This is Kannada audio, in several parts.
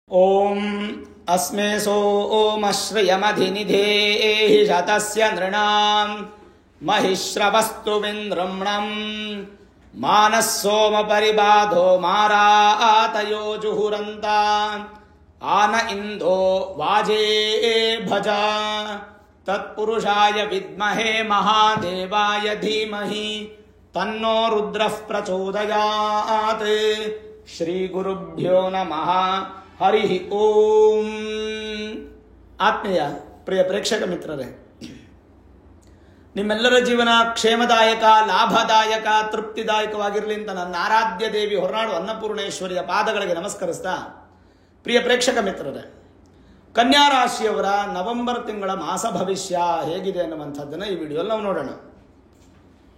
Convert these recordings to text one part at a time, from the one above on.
ಓಂ ಅಸ್ಮೇ ಸೋಮಶ್ರಿಯಮಧಿನಿಧೇಹಿ ಶತಸ್ಯ ನೃಣಾಂ ಮಹಿಶ್ರವಸ್ತು ವಿಂದ್ರಮ್ಣಂ ಮಾನಸ್ಸೋಮ ಪರಿಬಾಧೋ ಮಾರಾತಯೋ ಜುಹುರಂತ ಆನ ಇಂದೋ ವಾಜೇ ಭಜ ತತ್ಪುರುಷಾಯ ವಿದ್ಮಹೇ ಮಹಾದೇವಾಯ ಧೀಮಹಿ ತನ್ನೋ ರುದ್ರಃ ಪ್ರಚೋದಯಾತ್. ಶ್ರೀ ಗುರುಭ್ಯೋ ನಮಃ. ಹರಿ ಓಂ. ಆತ್ಮೀಯ ಪ್ರಿಯ ಪ್ರೇಕ್ಷಕ ಮಿತ್ರರೇ, ನಿಮ್ಮೆಲ್ಲರ ಜೀವನ ಕ್ಷೇಮದಾಯಕ, ಲಾಭದಾಯಕ, ತೃಪ್ತಿದಾಯಕವಾಗಿರಲಿ ಅಂತ ನನ್ನ ಆರಾಧ್ಯ ದೇವಿ ಹೊರನಾಡು ಅನ್ನಪೂರ್ಣೇಶ್ವರಿಯ ಪಾದಗಳಿಗೆ ನಮಸ್ಕರಿಸ್ತಾ, ಪ್ರಿಯ ಪ್ರೇಕ್ಷಕ ಮಿತ್ರರೇ, ಕನ್ಯಾ ರಾಶಿಯವರ ನವೆಂಬರ್ ತಿಂಗಳ ಮಾಸ ಭವಿಷ್ಯ ಹೇಗಿದೆ ಅನ್ನುವಂಥದ್ದನ್ನು ಈ ವಿಡಿಯೋಲ್ಲಿ ನಾವು ನೋಡೋಣ.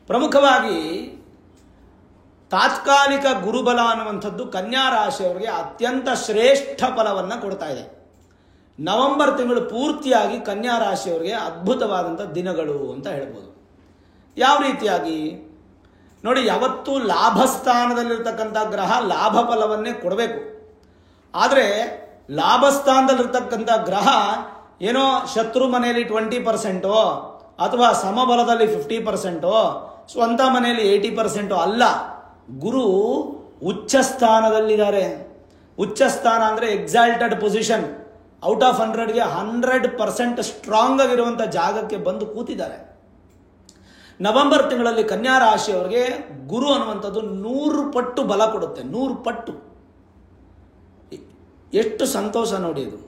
ಪ್ರಮುಖವಾಗಿ ತಾತ್ಕಾಲಿಕ ಗುರುಬಲ ಅನ್ನುವಂಥದ್ದು ಕನ್ಯಾ ರಾಶಿಯವರಿಗೆ ಅತ್ಯಂತ ಶ್ರೇಷ್ಠ ಫಲವನ್ನು ಕೊಡ್ತಾ ಇದೆ. ನವೆಂಬರ್ ತಿಂಗಳು ಪೂರ್ತಿಯಾಗಿ ಕನ್ಯಾ ರಾಶಿಯವರಿಗೆ ಅದ್ಭುತವಾದಂಥ ದಿನಗಳು ಅಂತ ಹೇಳ್ಬೋದು. ಯಾವ ರೀತಿಯಾಗಿ ನೋಡಿ, ಯಾವತ್ತೂ ಲಾಭಸ್ಥಾನದಲ್ಲಿರ್ತಕ್ಕಂಥ ಗ್ರಹ ಲಾಭ ಫಲವನ್ನೇ ಕೊಡಬೇಕು. ಆದರೆ ಲಾಭಸ್ಥಾನದಲ್ಲಿರ್ತಕ್ಕಂಥ ಗ್ರಹ ಏನೋ ಶತ್ರು ಮನೆಯಲ್ಲಿ 20% ಅಥವಾ ಸಮಬಲದಲ್ಲಿ 50%, ಸ್ವಂತ ಮನೆಯಲ್ಲಿ 80% ಅಲ್ಲ. ಗುರು ಉಚ್ಚ ಸ್ಥಾನದಲ್ಲಿದ್ದಾರೆ. ಉಚ್ಚ ಸ್ಥಾನ ಅಂದರೆ ಎಕ್ಸಾಲ್ಟೆಡ್ ಪೊಸಿಷನ್. ಔಟ್ ಆಫ್ 100ಗೆ 100% ಸ್ಟ್ರಾಂಗ್ ಆಗಿರುವಂಥ ಜಾಗಕ್ಕೆ ಬಂದು ಕೂತಿದ್ದಾರೆ. ನವೆಂಬರ್ ತಿಂಗಳಲ್ಲಿ ಕನ್ಯಾ ರಾಶಿಯವರಿಗೆ ಗುರು ಅನ್ನುವಂಥದ್ದು 100 ಪಟ್ಟು ಬಲ ಕೊಡುತ್ತೆ. 100 ಪಟ್ಟು. ಎಷ್ಟು ಸಂತೋಷ ನೋಡಿ ಇದು.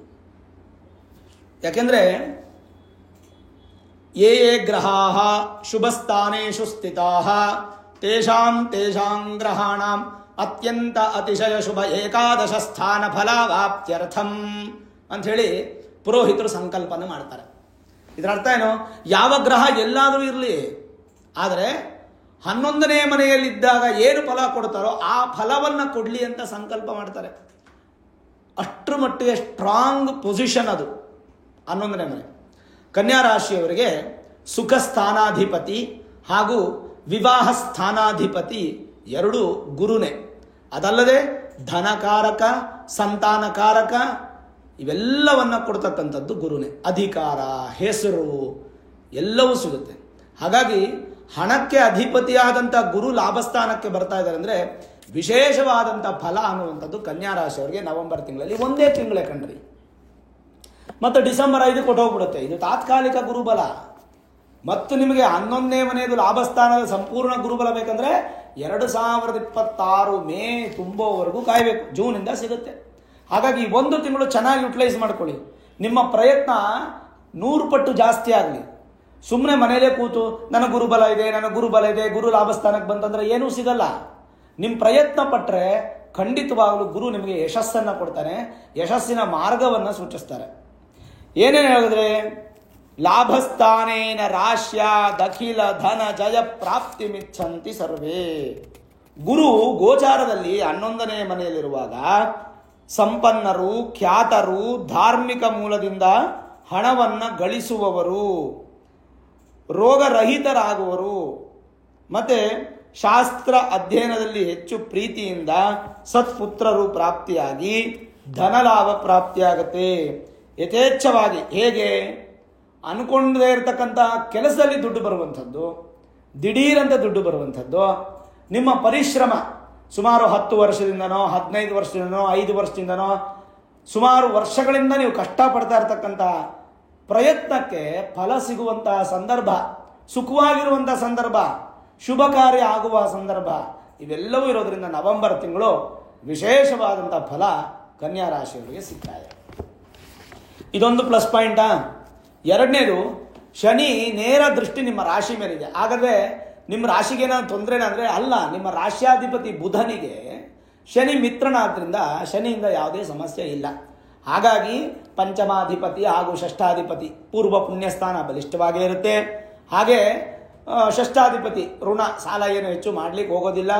ಯಾಕೆಂದರೆ ಯೇ ಗ್ರಹಾಃ ಶುಭಸ್ಥಾನೇಷು ಸ್ಥಿತಾಃ ತೇಷಾಂ ಗ್ರಹಾಣಾಂ ಅತ್ಯಂತ ಅತಿಶಯ ಶುಭ ಏಕಾದಶ ಸ್ಥಾನ ಫಲವಾಪ್ತ್ಯರ್ಥಂ ಅಂಥೇಳಿ ಪುರೋಹಿತರು ಸಂಕಲ್ಪನೆ ಮಾಡ್ತಾರೆ. ಇದರ ಅರ್ಥ ಏನು? ಯಾವ ಗ್ರಹ ಎಲ್ಲಾದರೂ ಇರಲಿ, ಆದರೆ 11ನೇ ಮನೆಯಲ್ಲಿದ್ದಾಗ ಏನು ಫಲ ಕೊಡ್ತಾರೋ ಆ ಫಲವನ್ನು ಕೊಡಲಿ ಅಂತ ಸಂಕಲ್ಪ ಮಾಡ್ತಾರೆ. ಅಷ್ಟರ ಮಟ್ಟಿಗೆ ಸ್ಟ್ರಾಂಗ್ ಪೊಸಿಷನ್ ಅದು 11ನೇ ಮನೆ. ಕನ್ಯಾ ರಾಶಿಯವರಿಗೆ ಸುಖ ಸ್ಥಾನಾಧಿಪತಿ ಹಾಗೂ ವಿವಾಹ ಸ್ಥಾನಾಧಿಪತಿ ಎರಡೂ ಗುರುನೇ. ಅದಲ್ಲದೆ ಧನಕಾರಕ, ಸಂತಾನಕಾರಕ ಇವೆಲ್ಲವನ್ನ ಕೊಡ್ತಕ್ಕಂಥದ್ದು ಗುರುನೇ. ಅಧಿಕಾರ, ಹೆಸರು ಎಲ್ಲವೂ ಸಿಗುತ್ತೆ. ಹಾಗಾಗಿ ಹಣಕ್ಕೆ ಅಧಿಪತಿಯಾದಂಥ ಗುರು ಲಾಭಸ್ಥಾನಕ್ಕೆ ಬರ್ತಾ ಇದ್ದಾರೆ ಅಂದರೆ ವಿಶೇಷವಾದಂಥ ಫಲ ಅನ್ನುವಂಥದ್ದು ಕನ್ಯಾ ರಾಶಿಯವರಿಗೆ ನವೆಂಬರ್ ತಿಂಗಳಲ್ಲಿ ಒಂದೇ ತಿಂಗಳೇ ಕಣ್ರಿ. ಮತ್ತು ಡಿಸೆಂಬರ್ 5 ಕೊಟ್ಟು ಹೋಗ್ಬಿಡುತ್ತೆ. ಇದು ತಾತ್ಕಾಲಿಕ ಗುರುಬಲ. ಮತ್ತು ನಿಮಗೆ 11ನೇ ಮನೆಯದು ಲಾಭಸ್ಥಾನದ ಸಂಪೂರ್ಣ ಗುರುಬಲ ಬೇಕಂದ್ರೆ 2026 ಮೇ ತುಂಬುವವರೆಗೂ ಕಾಯಬೇಕು. ಜೂನಿಂದ ಸಿಗುತ್ತೆ. ಹಾಗಾಗಿ ಒಂದು ತಿಂಗಳು ಚೆನ್ನಾಗಿ ಯುಟಿಲೈಸ್ ಮಾಡ್ಕೊಳ್ಳಿ. ನಿಮ್ಮ ಪ್ರಯತ್ನ 100 ಪಟ್ಟು ಜಾಸ್ತಿ ಆಗಲಿ. ಸುಮ್ಮನೆ ಮನೇಲೇ ಕೂತು ನನ್ನ ಗುರುಬಲ ಇದೆ, ನನ್ನ ಗುರುಬಲ ಇದೆ, ಗುರು ಲಾಭಸ್ಥಾನಕ್ಕೆ ಬಂತಂದ್ರೆ ಏನೂ ಸಿಗಲ್ಲ. ನಿಮ್ಮ ಪ್ರಯತ್ನ ಪಟ್ಟರೆ ಖಂಡಿತವಾಗಲೂ ಗುರು ನಿಮಗೆ ಯಶಸ್ಸನ್ನು ಕೊಡ್ತಾನೆ, ಯಶಸ್ಸಿನ ಮಾರ್ಗವನ್ನು ಸೂಚಿಸ್ತಾರೆ. ಏನೇನು ಹೇಳಿದ್ರೆ, ಲಾಭಸ್ಥಾನೇನ ರಾಶ್ಯ ದಖಿಲ ಧನ ಜಯ ಪ್ರಾಪ್ತಿ ಮಿಚ್ಛಂತಿ ಸರ್ವೇ. ಗುರು ಗೋಚಾರದಲ್ಲಿ 11ನೇ ಮನೆಯಲ್ಲಿರುವಾಗ ಸಂಪನ್ನರು, ಖ್ಯಾತರು, ಧಾರ್ಮಿಕ ಮೂಲದಿಂದ ಹಣವನ್ನು ಗಳಿಸುವವರು, ರೋಗರಹಿತರಾಗುವರು, ಮತ್ತೆ ಶಾಸ್ತ್ರ ಅಧ್ಯಯನದಲ್ಲಿ ಹೆಚ್ಚು ಪ್ರೀತಿಯಿಂದ ಸತ್ಪುತ್ರರು ಪ್ರಾಪ್ತಿಯಾಗಿ ಧನಲಾಭ ಪ್ರಾಪ್ತಿಯಾಗತ್ತೆ. ಯಥೇಚ್ಛವಾಗಿ ಹೇಗೆ ಅನ್ಕೊಂಡೇ ಇರತಕ್ಕಂಥ ಕೆಲಸದಲ್ಲಿ ದುಡ್ಡು ಬರುವಂಥದ್ದು, ದಿಢೀರಂತ ದುಡ್ಡು ಬರುವಂಥದ್ದು, ನಿಮ್ಮ ಪರಿಶ್ರಮ ಸುಮಾರು 10 ವರ್ಷದಿಂದನೋ 15 ವರ್ಷದಿಂದನೋ 5 ವರ್ಷದಿಂದನೋ ಸುಮಾರು ವರ್ಷಗಳಿಂದ ನೀವು ಕಷ್ಟಪಡ್ತಾ ಇರತಕ್ಕಂಥ ಪ್ರಯತ್ನಕ್ಕೆ ಫಲ ಸಿಗುವಂತಹ ಸಂದರ್ಭ, ಸುಖವಾಗಿರುವಂಥ ಸಂದರ್ಭ, ಶುಭ ಕಾರ್ಯ ಆಗುವ ಸಂದರ್ಭ ಇವೆಲ್ಲವೂ ಇರೋದ್ರಿಂದ ನವೆಂಬರ್ ತಿಂಗಳು ವಿಶೇಷವಾದಂಥ ಫಲ ಕನ್ಯಾ ರಾಶಿಯವರಿಗೆ ಸಿಗ್ತಾ ಇದೆ. ಇದೊಂದು ಪ್ಲಸ್ ಪಾಯಿಂಟಾ. ಎರಡನೇದು, ಶನಿ ನೇರ ದೃಷ್ಟಿ ನಿಮ್ಮ ರಾಶಿ ಮೇಲಿದೆ. ಹಾಗಾದರೆ ನಿಮ್ಮ ರಾಶಿಗೆ ಏನಾದ್ರು ತೊಂದರೆನಾ ಅಂದರೆ ಅಲ್ಲ. ನಿಮ್ಮ ರಾಶ್ಯಾಧಿಪತಿ ಬುಧನಿಗೆ ಶನಿ ಮಿತ್ರನಾದ್ರಿಂದ ಶನಿಯಿಂದ ಯಾವುದೇ ಸಮಸ್ಯೆ ಇಲ್ಲ. ಹಾಗಾಗಿ ಪಂಚಮಾಧಿಪತಿ ಹಾಗೂ ಷಷ್ಠಾಧಿಪತಿ ಪೂರ್ವ ಪುಣ್ಯಸ್ಥಾನ ಬಲಿಷ್ಠವಾಗೇ ಇರುತ್ತೆ. ಹಾಗೆ ಷಷ್ಠಾಧಿಪತಿ ಋಣ ಸಾಲ ಏನು ಹೆಚ್ಚು ಮಾಡಲಿಕ್ಕೆ ಹೋಗೋದಿಲ್ಲ,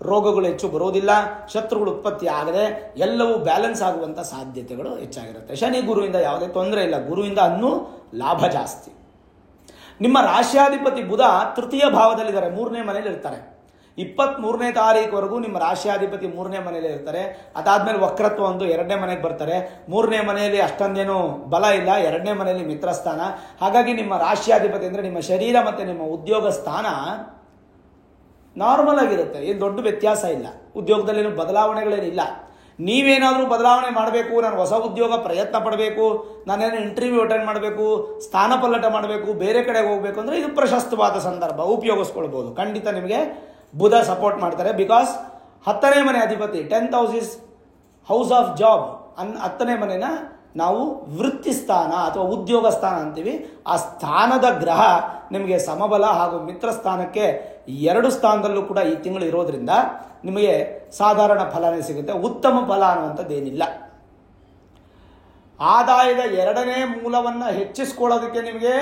ರೋಗಗಳು ಹೆಚ್ಚು ಬರೋದಿಲ್ಲ, ಶತ್ರುಗಳು ಉತ್ಪತ್ತಿ ಆಗದೆ ಎಲ್ಲವೂ ಬ್ಯಾಲೆನ್ಸ್ ಆಗುವಂಥ ಸಾಧ್ಯತೆಗಳು ಹೆಚ್ಚಾಗಿರುತ್ತೆ. ಶನಿ ಗುರುವಿಂದ ಯಾವುದೇ ತೊಂದರೆ ಇಲ್ಲ. ಗುರುವಿಂದ ಅನ್ನೂ ಲಾಭ ಜಾಸ್ತಿ. ನಿಮ್ಮ ರಾಶ್ಯಾಧಿಪತಿ ಬುಧ 3ಯ ಭಾವದಲ್ಲಿದ್ದಾರೆ, 3ನೇ ಮನೆಯಲ್ಲಿ ಇರ್ತಾರೆ. 23ನೇ ತಾರೀಕುವರೆಗೂ ನಿಮ್ಮ ರಾಶಿಯಾಧಿಪತಿ 3ನೇ ಮನೆಯಲ್ಲೇ ಇರ್ತಾರೆ. ಅದಾದ್ಮೇಲೆ ವಕ್ರತ್ವ ಒಂದು 2ನೇ ಮನೆಗೆ ಬರ್ತಾರೆ. 3ನೇ ಮನೆಯಲ್ಲಿ ಅಷ್ಟೊಂದೇನು ಬಲ ಇಲ್ಲ, 2ನೇ ಮನೆಯಲ್ಲಿ ಮಿತ್ರಸ್ಥಾನ. ಹಾಗಾಗಿ ನಿಮ್ಮ ರಾಶಿಯಾಧಿಪತಿ ಅಂದರೆ ನಿಮ್ಮ ಶರೀರ ಮತ್ತು ನಿಮ್ಮ ಉದ್ಯೋಗ ಸ್ಥಾನ ನಾರ್ಮಲ್ ಆಗಿರುತ್ತೆ, ಏನು ದೊಡ್ಡ ವ್ಯತ್ಯಾಸ ಇಲ್ಲ. ಉದ್ಯೋಗದಲ್ಲೇನು ಬದಲಾವಣೆಗಳೇನಿಲ್ಲ. ನೀವೇನಾದರೂ ಬದಲಾವಣೆ ಮಾಡಬೇಕು, ನಾನು ಹೊಸ ಉದ್ಯೋಗ ಪ್ರಯತ್ನ ಪಡಬೇಕು, ನಾನೇನು ಇಂಟರ್ವ್ಯೂ ಅಟೆಂಡ್ ಮಾಡಬೇಕು, ಸ್ಥಾನ ಪಲ್ಲಟ ಮಾಡಬೇಕು, ಬೇರೆ ಕಡೆಗೆ ಹೋಗಬೇಕು ಅಂದರೆ ಇದು ಪ್ರಶಸ್ತವಾದ ಸಂದರ್ಭ, ಉಪಯೋಗಿಸ್ಕೊಳ್ಬೋದು. ಖಂಡಿತ ನಿಮಗೆ ಬುಧ ಸಪೋರ್ಟ್ ಮಾಡ್ತಾರೆ. ಬಿಕಾಸ್ 10ನೇ ಮನೆ ಅಧಿಪತಿ, 10th house is house of job. 10ನೇ ಮನೆನ ನಾವು ವೃತ್ತಿ ಸ್ಥಾನ ಅಥವಾ ಉದ್ಯೋಗ ಸ್ಥಾನ ಅಂತೀವಿ. ಆ ಸ್ಥಾನದ ಗ್ರಹ ನಿಮಗೆ ಸಮಬಲ ಹಾಗೂ ಮಿತ್ರ ಸ್ಥಾನಕ್ಕೆ 2 ಸ್ಥಾನದಲ್ಲೂ ಕೂಡ ಈ ತಿಂಗಳು ಇರೋದ್ರಿಂದ ನಿಮಗೆ ಸಾಧಾರಣ ಫಲನೇ ಸಿಗುತ್ತೆ, ಉತ್ತಮ ಫಲ ಅನ್ನುವಂಥದ್ದೇನಿಲ್ಲ. ಆದಾಯದ 2ನೇ ಮೂಲವನ್ನು ಹೆಚ್ಚಿಸ್ಕೊಳ್ಳೋದಕ್ಕೆ ನಿಮಗೆ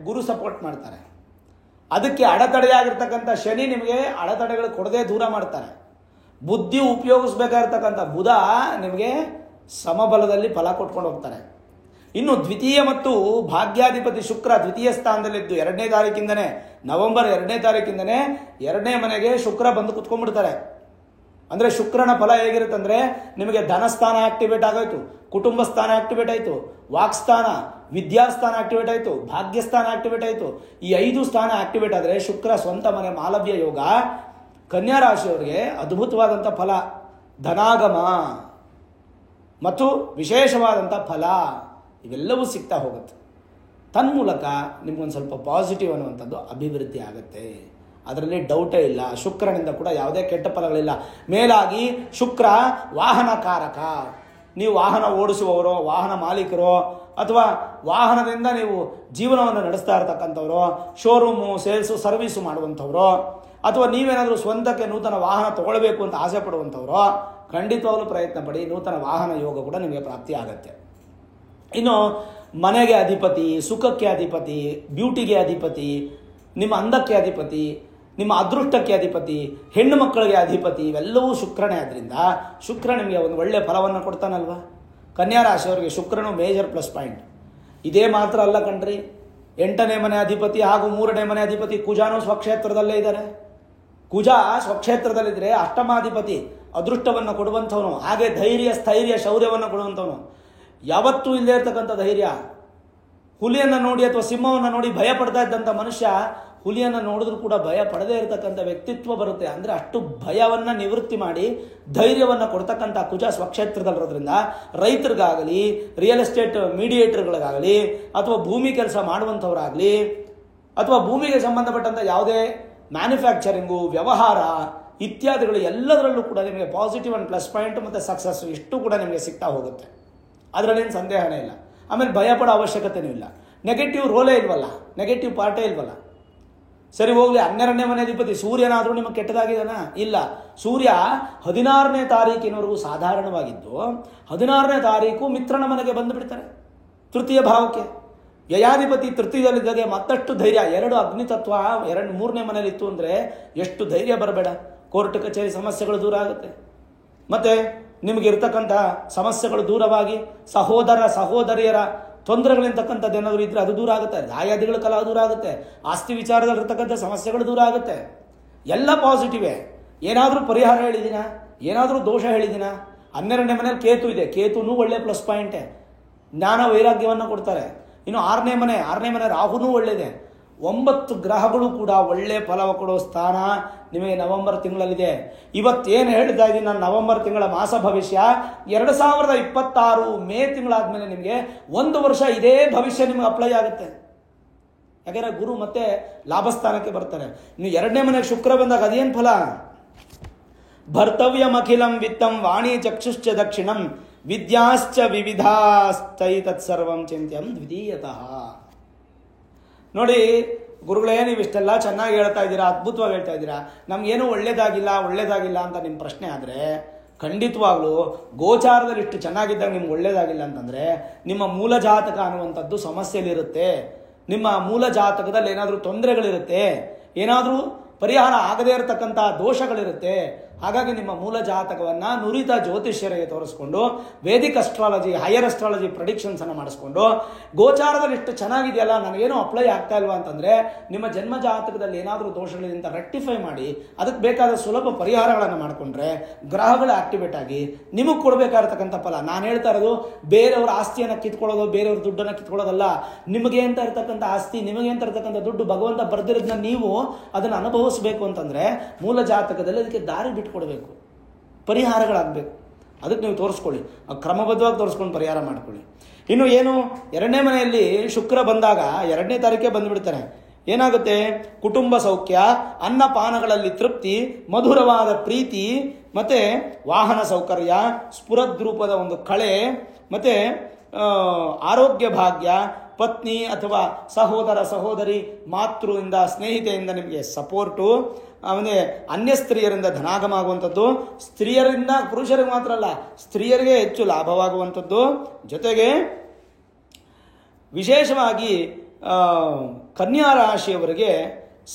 ಗುರು ಸಪೋರ್ಟ್ ಮಾಡ್ತಾರೆ. ಅದಕ್ಕೆ ಅಡೆತಡೆಯಾಗಿರ್ತಕ್ಕಂಥ ಶನಿ ನಿಮಗೆ ಅಡೆತಡೆಗಳು ಕೊಡದೆ ದೂರ ಮಾಡ್ತಾರೆ. ಬುದ್ಧಿ ಉಪಯೋಗಿಸ್ಬೇಕಾಗಿರ್ತಕ್ಕಂಥ ಬುಧ ನಿಮಗೆ ಸಮಬಲದಲ್ಲಿ ಫಲ ಕೊಟ್ಕೊಂಡು ಹೋಗ್ತಾರೆ. ಇನ್ನು ದ್ವಿತೀಯ ಮತ್ತು ಭಾಗ್ಯಾಧಿಪತಿ ಶುಕ್ರ ದ್ವಿತೀಯ ಸ್ಥಾನದಲ್ಲಿದ್ದು 2ನೇ ತಾರೀಕಿಂದನೇ, ನವೆಂಬರ್ 2ನೇ ತಾರೀಕಿಂದನೇ 2ನೇ ಮನೆಗೆ ಶುಕ್ರ ಬಂದು ಕುತ್ಕೊಂಡ್ಬಿಡ್ತಾರೆ. ಅಂದರೆ ಶುಕ್ರನ ಫಲ ಹೇಗಿರುತ್ತೆ ಅಂದರೆ ನಿಮಗೆ ಧನಸ್ಥಾನ ಆಕ್ಟಿವೇಟ್ ಆಗೋಯ್ತು, ಕುಟುಂಬ ಸ್ಥಾನ ಆಕ್ಟಿವೇಟ್ ಆಯಿತು, ವಾಕ್ಸ್ಥಾನ ವಿದ್ಯಾಸ್ಥಾನ ಆಕ್ಟಿವೇಟ್ ಆಯಿತು, ಭಾಗ್ಯಸ್ಥಾನ ಆಕ್ಟಿವೇಟ್ ಆಯಿತು. ಈ 5 ಸ್ಥಾನ ಆಕ್ಟಿವೇಟ್ ಆದರೆ ಶುಕ್ರ ಸ್ವಂತ ಮನೆ ಮಾಲವ್ಯ ಯೋಗ, ಕನ್ಯಾ ರಾಶಿಯವರಿಗೆ ಅದ್ಭುತವಾದಂಥ ಫಲ, ಧನಾಗಮ ಮತ್ತು ವಿಶೇಷವಾದಂಥ ಫಲ ಇವೆಲ್ಲವೂ ಸಿಗ್ತಾ ಹೋಗುತ್ತೆ. ತನ್ಮೂಲಕ ನಿಮ್ಗೊಂದು ಸ್ವಲ್ಪ ಪಾಸಿಟಿವ್ ಅನ್ನುವಂಥದ್ದು ಅಭಿವೃದ್ಧಿ ಆಗುತ್ತೆ, ಅದರಲ್ಲಿ ಡೌಟೇ ಇಲ್ಲ. ಶುಕ್ರನಿಂದ ಕೂಡ ಯಾವುದೇ ಕೆಟ್ಟ ಫಲಗಳಿಲ್ಲ. ಮೇಲಾಗಿ ಶುಕ್ರ ವಾಹನಕಾರಕ. ನೀವು ವಾಹನ ಓಡಿಸುವವರು, ವಾಹನ ಮಾಲೀಕರು, ಅಥವಾ ವಾಹನದಿಂದ ನೀವು ಜೀವನವನ್ನು ನಡೆಸ್ತಾ ಇರತಕ್ಕಂಥವ್ರು, ಶೋರೂಮು ಸೇಲ್ಸು ಸರ್ವೀಸು ಮಾಡುವಂಥವ್ರು, ಅಥವಾ ನೀವೇನಾದರೂ ಸ್ವಂತಕ್ಕೆ ನೂತನ ವಾಹನ ತಗೊಳ್ಬೇಕು ಅಂತ ಆಸೆ ಪಡುವಂಥವ್ರು ಖಂಡಿತವಾಗಲೂ ಪ್ರಯತ್ನ ಪಡಿ, ನೂತನ ವಾಹನ ಯೋಗ ಕೂಡ ನಿಮಗೆ ಪ್ರಾಪ್ತಿ ಆಗುತ್ತೆ. ಇನ್ನು ಮನೆಗೆ ಅಧಿಪತಿ, ಸುಖಕ್ಕೆ ಅಧಿಪತಿ, ಬ್ಯೂಟಿಗೆ ಅಧಿಪತಿ, ನಿಮ್ಮ ಅಂದಕ್ಕೆ ಅಧಿಪತಿ, ನಿಮ್ಮ ಅದೃಷ್ಟಕ್ಕೆ ಅಧಿಪತಿ, ಹೆಣ್ಣು ಮಕ್ಕಳಿಗೆ ಅಧಿಪತಿ, ಇವೆಲ್ಲವೂ ಶುಕ್ರನೇ. ಆದ್ದರಿಂದ ಶುಕ್ರ ನಿಮಗೆ ಒಂದು ಒಳ್ಳೆಯ ಫಲವನ್ನು ಕೊಡ್ತಾನಲ್ವ. ಕನ್ಯಾ ರಾಶಿಯವರಿಗೆ ಶುಕ್ರನು ಮೇಜರ್ ಪ್ಲಸ್ ಪಾಯಿಂಟ್. ಇದೇ ಮಾತ್ರ ಅಲ್ಲ ಕಣ್ರಿ, 8ನೇ ಮನೆ ಅಧಿಪತಿ ಹಾಗೂ 3ನೇ ಮನೆ ಅಧಿಪತಿ ಕುಜಾನು ಸ್ವಕ್ಷೇತ್ರದಲ್ಲೇ ಇದ್ದಾರೆ. ಕುಜ ಸ್ವಕ್ಷೇತ್ರದಲ್ಲಿದ್ದರೆ ಅಷ್ಟಮಾಧಿಪತಿ, ಅದೃಷ್ಟವನ್ನು ಕೊಡುವಂಥವನು, ಹಾಗೆ ಧೈರ್ಯ ಸ್ಥೈರ್ಯ ಶೌರ್ಯವನ್ನು ಕೊಡುವಂಥವನು. ಯಾವತ್ತೂ ಇಲ್ಲೇ ಇರ್ತಕ್ಕಂಥ ಧೈರ್ಯ. ಹುಲಿಯನ್ನು ನೋಡಿ ಅಥವಾ ಸಿಂಹವನ್ನು ನೋಡಿ ಭಯ ಪಡ್ತಾ ಇದ್ದಂಥ ಮನುಷ್ಯ ಹುಲಿಯನ್ನು ನೋಡಿದ್ರೂ ಕೂಡ ಭಯ ಪಡದೇ ಇರತಕ್ಕಂಥ ವ್ಯಕ್ತಿತ್ವ ಬರುತ್ತೆ. ಅಂದರೆ ಅಷ್ಟು ಭಯವನ್ನು ನಿವೃತ್ತಿ ಮಾಡಿ ಧೈರ್ಯವನ್ನು ಕೊಡ್ತಕ್ಕಂಥ ಕುಜ ಸ್ವಕ್ಷೇತ್ರದಲ್ಲಿರೋದ್ರಿಂದ ರೈತರಿಗಾಗಲಿ, ರಿಯಲ್ ಎಸ್ಟೇಟ್ ಮೀಡಿಯೇಟರ್ಗಳಿಗಾಗಲಿ, ಅಥವಾ ಭೂಮಿ ಕೆಲಸ ಮಾಡುವಂಥವರಾಗಲಿ, ಅಥವಾ ಭೂಮಿಗೆ ಸಂಬಂಧಪಟ್ಟಂಥ ಯಾವುದೇ ಮ್ಯಾನುಫ್ಯಾಕ್ಚರಿಂಗು, ವ್ಯವಹಾರ ಇತ್ಯಾದಿಗಳು ಎಲ್ಲದರಲ್ಲೂ ಕೂಡ ನಿಮಗೆ ಪಾಸಿಟಿವ್ ಆ್ಯಂಡ್ ಪ್ಲಸ್ ಪಾಯಿಂಟ್ ಮತ್ತು ಸಕ್ಸಸ್ ಇಷ್ಟು ಕೂಡ ನಿಮಗೆ ಸಿಗ್ತಾ ಹೋಗುತ್ತೆ. ಅದರಲ್ಲೇನು ಸಂದೇಹನೇ ಇಲ್ಲ. ಆಮೇಲೆ ಭಯ ಪಡೋ ಅವಶ್ಯಕತೆಯೂ ಇಲ್ಲ. ನೆಗೆಟಿವ್ ರೋಲೇ ಇಲ್ವಲ್ಲ, ನೆಗೆಟಿವ್ ಪಾರ್ಟೇ ಇಲ್ವಲ್ಲ. ಸರಿ ಹೋಗಲಿ, 12ನೇ ಮನೆ ಅಧಿಪತಿ ಸೂರ್ಯನಾದರೂ ನಿಮಗೆ ಕೆಟ್ಟದಾಗಿದ್ದಾನ? ಇಲ್ಲ. ಸೂರ್ಯ 16ನೇ ತಾರೀಕಿನವರೆಗೂ ಸಾಧಾರಣವಾಗಿದ್ದು 16ನೇ ತಾರೀಕು ಮಿತ್ರನ ಮನೆಗೆ ಬಂದು ಬಿಡ್ತಾರೆ, ತೃತೀಯ ಭಾವಕ್ಕೆ. ವ್ಯಯಾಧಿಪತಿ ತೃತೀಯದಲ್ಲಿದ್ದಾಗ ಮತ್ತಷ್ಟು ಧೈರ್ಯ. 2 ಅಗ್ನಿತತ್ವ 3ನೇ ಮನೇಲಿತ್ತು ಅಂದರೆ ಎಷ್ಟು ಧೈರ್ಯ ಬರಬೇಡ. ಕೋರ್ಟ್ ಕಚೇರಿ ಸಮಸ್ಯೆಗಳು ದೂರ ಆಗುತ್ತೆ. ಮತ್ತು ನಿಮಗಿರ್ತಕ್ಕಂಥ ಸಮಸ್ಯೆಗಳು ದೂರವಾಗಿ ಸಹೋದರ ಸಹೋದರಿಯರ ತೊಂದರೆಗಳಿರ್ತಕ್ಕಂಥದ್ದು ಏನಾದರೂ ಇದ್ದರೆ ಅದು ದೂರ ಆಗುತ್ತೆ. ದಾಯಾದಿಗಳ ಕಲಹ ದೂರ ಆಗುತ್ತೆ. ಆಸ್ತಿ ವಿಚಾರದಲ್ಲಿರ್ತಕ್ಕಂಥ ಸಮಸ್ಯೆಗಳು ದೂರ ಆಗುತ್ತೆ. ಎಲ್ಲ ಪಾಸಿಟಿವೇ. ಏನಾದರೂ ಪರಿಹಾರ ಹೇಳಿದ್ದೀನ, ಏನಾದರೂ ದೋಷ ಹೇಳಿದ್ದೀನ? 12ನೇ ಮನೇಲಿ ಕೇತು ಇದೆ, ಕೇತುನೂ ಒಳ್ಳೆ ಪ್ಲಸ್ ಪಾಯಿಂಟೇ, ಜ್ಞಾನ ವೈರಾಗ್ಯವನ್ನು ಕೊಡ್ತಾರೆ. ಇನ್ನು 6ನೇ ಮನೆ ರಾಹುನೂ ಒಳ್ಳೆಯದೇ. 9 ಗ್ರಹಗಳು ಕೂಡ ಒಳ್ಳೆ ಫಲ ಕೊಡೋ ಸ್ಥಾನ ನಿಮಗೆ ನವೆಂಬರ್ ತಿಂಗಳಲ್ಲಿದೆ. ಇವತ್ತೇನು ಹೇಳ್ತಾ ಇದ್ದೀನಿ ನಾನು, ನವೆಂಬರ್ ತಿಂಗಳ ಮಾಸ ಭವಿಷ್ಯ 2026 ಮೇ ತಿಂಗಳಾದ್ಮೇಲೆ ನಿಮಗೆ 1 ವರ್ಷ ಇದೇ ಭವಿಷ್ಯ ನಿಮಗೆ ಅಪ್ಲೈ ಆಗುತ್ತೆ. ಯಾಕೆಂದರೆ ಗುರು ಮತ್ತೆ ಲಾಭಸ್ಥಾನಕ್ಕೆ ಬರ್ತಾರೆ. ನೀವು 2ನೇ ಮನೆಗೆ ಶುಕ್ರ ಬಂದಾಗ ಅದೇನು ಫಲ? ಭರ್ತವ್ಯಮಖಿಲಂ ವಿತ್ತಂ ವಾಣಿ ಚಕ್ಷುಶ್ಚ ದಕ್ಷಿಣಂ ವಿದ್ಯಾಶ್ಚ ವಿವಿಧಾಸ್ತೈ ತತ್ಸರ್ವಂ ಚಿಂತ್ಯಂ ದ್ವಿತೀಯತಃ. ನೋಡಿ ಗುರುಗಳೇ, ನೀವು ಇಷ್ಟೆಲ್ಲ ಚೆನ್ನಾಗಿ ಹೇಳ್ತಾ ಇದ್ದೀರಾ, ಅದ್ಭುತವಾಗಿ ಹೇಳ್ತಾ ಇದ್ದೀರಾ, ನಮಗೇನು ಒಳ್ಳೇದಾಗಿಲ್ಲ ಅಂತ ನಿಮ್ಮ ಪ್ರಶ್ನೆ ಆದರೆ, ಖಂಡಿತವಾಗ್ಲೂ ಗೋಚಾರದಲ್ಲಿ ಇಷ್ಟು ಚೆನ್ನಾಗಿದ್ದಾಗ ನಿಮ್ಗೆ ಒಳ್ಳೇದಾಗಿಲ್ಲ ಅಂತಂದರೆ ನಿಮ್ಮ ಮೂಲ ಜಾತಕ ಅನ್ನುವಂಥದ್ದು ಸಮಸ್ಯೆಯಲ್ಲಿರುತ್ತೆ. ನಿಮ್ಮ ಮೂಲ ಜಾತಕದಲ್ಲಿ ಏನಾದರೂ ತೊಂದರೆಗಳಿರುತ್ತೆ, ಏನಾದರೂ ಪರಿಹಾರ ಆಗದೇ ಇರತಕ್ಕಂಥ ದೋಷಗಳಿರುತ್ತೆ, ಹಾಗಾಗಿ ನಿಮ್ಮ ಮೂಲ ಜಾತಕವನ್ನು ನುರಿತ ಜ್ಯೋತಿಷ್ಯರಿಗೆ ತೋರಿಸ್ಕೊಂಡು Vedic astrology, higher astrology predictions ಅನ್ನು ಮಾಡಿಸ್ಕೊಂಡು ಗೋಚಾರದಲ್ಲಿ ಎಷ್ಟು ಚೆನ್ನಾಗಿದೆಯಲ್ಲ, ನನಗೇನು ಅಪ್ಲೈ ಆಗ್ತಾ ಇಲ್ವಾ ಅಂತಂದರೆ ನಿಮ್ಮ ಜನ್ಮ ಜಾತಕದಲ್ಲಿ ಏನಾದರೂ ದೋಷಗಳಿದೆ ಅಂತ ರೆಕ್ಟಿಫೈ ಮಾಡಿ ಅದಕ್ಕೆ ಬೇಕಾದ ಸುಲಭ ಪರಿಹಾರಗಳನ್ನು ಮಾಡಿಕೊಂಡ್ರೆ ಗ್ರಹಗಳು ಆಕ್ಟಿವೇಟ್ ಆಗಿ ನಿಮಗೆ ಕೊಡಬೇಕಾಗಿರ್ತಕ್ಕಂಥ ಫಲ. ನಾನು ಹೇಳ್ತಾ ಇರೋದು ಬೇರೆಯವ್ರ ಆಸ್ತಿಯನ್ನು ಕಿತ್ಕೊಳ್ಳೋದು, ಬೇರೆಯವ್ರ ದುಡ್ಡನ್ನು ಕಿತ್ಕೊಳ್ಳೋದಲ್ಲ. ನಿಮಗೆ ಅಂತ ಇರ್ತಕ್ಕಂಥ ಆಸ್ತಿ, ನಿಮಗೆ ಅಂತ ಇರ್ತಕ್ಕಂಥ ದುಡ್ಡು ಭಗವಂತ ಬರ್ದಿರೋದನ್ನ ನೀವು ಅದನ್ನು ಅನುಭವಿಸಬೇಕು ಅಂತಂದರೆ ಮೂಲ ಜಾತಕದಲ್ಲಿ ಅದಕ್ಕೆ ದಾರಿ ಬಿಟ್ಕೊಡ್ಬೇಕು, ಪರಿಹಾರಗಳಾಗಬೇಕು. ಅದಕ್ಕೆ ನೀವು ತೋರಿಸ್ಕೊಳ್ಳಿ, ಕ್ರಮಬದ್ಧವಾಗಿ ತೋರಿಸ್ಕೊಂಡು ಪರಿಹಾರ ಮಾಡ್ಕೊಳ್ಳಿ. ಇನ್ನು ಏನು, 2ನೇ ಮನೆಯಲ್ಲಿ ಶುಕ್ರ ಬಂದಾಗ 2ನೇ ತಾರೀಕೆ ಬಂದುಬಿಡ್ತಾನೆ. ಏನಾಗುತ್ತೆ? ಕುಟುಂಬ ಸೌಖ್ಯ, ಅನ್ನಪಾನಗಳಲ್ಲಿ ತೃಪ್ತಿ, ಮಧುರವಾದ ಪ್ರೀತಿ, ಮತ್ತು ವಾಹನ ಸೌಕರ್ಯ, ಸ್ಫುರದ್ರೂಪದ ಒಂದು ಕಳೆ, ಮತ್ತು ಆರೋಗ್ಯ ಭಾಗ್ಯ, ಪತ್ನಿ ಅಥವಾ ಸಹೋದರ ಸಹೋದರಿ ಮಾತೃಯಿಂದ ಸ್ನೇಹಿತೆಯಿಂದ ನಿಮಗೆ ಸಪೋರ್ಟು, ಆಮೇಲೆ ಅನ್ಯ ಸ್ತ್ರೀಯರಿಂದ ಧನಾಗಮ ಆಗುವಂಥದ್ದು, ಸ್ತ್ರೀಯರಿಂದ ಪುರುಷರಿಗೆ ಮಾತ್ರ ಅಲ್ಲ ಸ್ತ್ರೀಯರಿಗೆ ಹೆಚ್ಚು ಲಾಭವಾಗುವಂಥದ್ದು. ಜೊತೆಗೆ ವಿಶೇಷವಾಗಿ ಕನ್ಯಾ ರಾಶಿಯವರಿಗೆ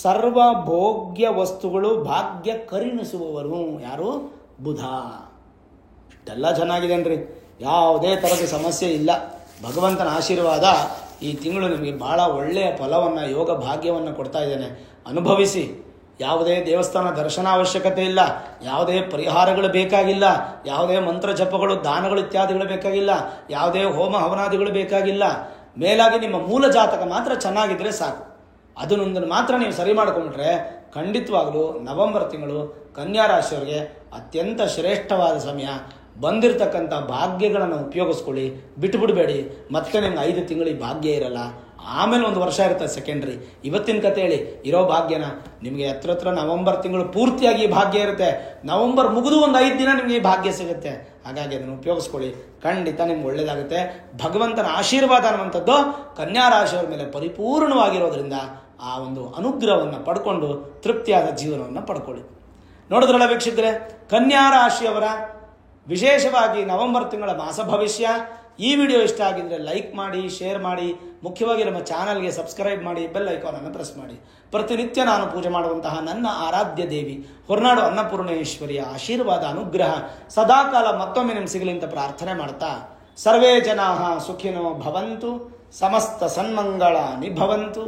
ಸರ್ವಭೋಗ್ಯ ವಸ್ತುಗಳು ಭಾಗ್ಯ ಕರುಣಿಸುವವರು ಯಾರು? ಬುಧ. ಇಷ್ಟೆಲ್ಲ ಚೆನ್ನಾಗಿದೆನ್ರಿ, ಯಾವುದೇ ಥರದ ಸಮಸ್ಯೆ ಇಲ್ಲ. ಭಗವಂತನ ಆಶೀರ್ವಾದ ಈ ತಿಂಗಳು ನಿಮಗೆ ಭಾಳ ಒಳ್ಳೆಯ ಫಲವನ್ನು, ಯೋಗ ಭಾಗ್ಯವನ್ನು ಕೊಡ್ತಾ ಇದ್ದೇನೆ. ಅನುಭವಿಸಿ. ಯಾವುದೇ ದೇವಸ್ಥಾನ ದರ್ಶನ ಅವಶ್ಯಕತೆ ಇಲ್ಲ, ಯಾವುದೇ ಪರಿಹಾರಗಳು ಬೇಕಾಗಿಲ್ಲ, ಯಾವುದೇ ಮಂತ್ರ ಜಪಗಳು, ದಾನಗಳು ಇತ್ಯಾದಿಗಳು ಬೇಕಾಗಿಲ್ಲ, ಯಾವುದೇ ಹೋಮ ಹವನಾದಿಗಳು ಬೇಕಾಗಿಲ್ಲ. ಮೇಲಾಗಿ ನಿಮ್ಮ ಮೂಲ ಜಾತಕ ಮಾತ್ರ ಚೆನ್ನಾಗಿದ್ದರೆ ಸಾಕು. ಅದನ್ನೊಂದನ್ನು ಮಾತ್ರ ನೀವು ಸರಿ ಮಾಡ್ಕೊಂಡ್ರೆ ಖಂಡಿತವಾಗಲೂ ನವೆಂಬರ್ ತಿಂಗಳು ಕನ್ಯಾ ರಾಶಿಯವರಿಗೆ ಅತ್ಯಂತ ಶ್ರೇಷ್ಠವಾದ ಸಮಯ. ಬಂದಿರತಕ್ಕಂಥ ಭಾಗ್ಯಗಳನ್ನು ಉಪಯೋಗಿಸ್ಕೊಳ್ಳಿ, ಬಿಟ್ಟುಬಿಡಬೇಡಿ. ಮತ್ತೆ ನಿಮ್ಗೆ 5 ತಿಂಗಳಿಗೆ ಭಾಗ್ಯ ಇರಲ್ಲ, ಆಮೇಲೆ 1 ವರ್ಷ ಇರುತ್ತೆ ಸೆಕೆಂಡ್ರಿ. ಇವತ್ತಿನ ಕತೆ ಹೇಳಿ, ಇರೋ ಭಾಗ್ಯನ ನಿಮಗೆ ಹತ್ರ ನವೆಂಬರ್ ತಿಂಗಳು ಪೂರ್ತಿಯಾಗಿ ಭಾಗ್ಯ ಇರುತ್ತೆ. ನವೆಂಬರ್ ಮುಗಿದು ಒಂದು 5 ದಿನ ನಿಮಗೆ ಈ ಭಾಗ್ಯ ಸಿಗುತ್ತೆ. ಹಾಗಾಗಿ ಅದನ್ನು ಉಪಯೋಗಿಸ್ಕೊಳ್ಳಿ, ಖಂಡಿತ ನಿಮ್ಗೆ ಒಳ್ಳೆಯದಾಗುತ್ತೆ. ಭಗವಂತನ ಆಶೀರ್ವಾದ ಅನ್ನುವಂಥದ್ದು ಕನ್ಯಾ ರಾಶಿಯವರ ಮೇಲೆ ಪರಿಪೂರ್ಣವಾಗಿರೋದ್ರಿಂದ ಆ ಒಂದು ಅನುಗ್ರಹವನ್ನು ಪಡ್ಕೊಂಡು ತೃಪ್ತಿಯಾದ ಜೀವನವನ್ನು ಪಡ್ಕೊಳ್ಳಿ. ನೋಡಿದ್ರಲ್ಲ ವೀಕ್ಷಕರೇ, ಕನ್ಯಾ ರಾಶಿಯವರ ವಿಶೇಷವಾಗಿ ನವೆಂಬರ್ ತಿಂಗಳ ಮಾಸ ಭವಿಷ್ಯ. ಈ ವಿಡಿಯೋ ಇಷ್ಟ ಆಗಿದ್ರೆ ಲೈಕ್ ಮಾಡಿ, ಶೇರ್ ಮಾಡಿ, ಮುಖ್ಯವಾಗಿ ನಮ್ಮ ಚಾನಲ್ಗೆ ಸಬ್ಸ್ಕ್ರೈಬ್ ಮಾಡಿ, ಬೆಲ್ ಐಕಾನನ್ನು ಪ್ರೆಸ್ ಮಾಡಿ. ಪ್ರತಿನಿತ್ಯ ನಾನು ಪೂಜೆ ಮಾಡುವಂತಹ ನನ್ನ ಆರಾಧ್ಯ ದೇವಿ ಹೊರನಾಡು ಅನ್ನಪೂರ್ಣೇಶ್ವರಿಯ ಆಶೀರ್ವಾದ ಅನುಗ್ರಹ ಸದಾಕಾಲ ಮತ್ತೊಮ್ಮೆ ನಿಮ್ಗೆ ಸಿಗಲಿ ಅಂತ ಪ್ರಾರ್ಥನೆ ಮಾಡ್ತಾ, ಸರ್ವೇ ಜನಾಃ ಸುಖಿನೋ ಭವಂತು, ಸಮಸ್ತ ಸನ್ಮಂಗಳಾನಿ ಭವಂತು.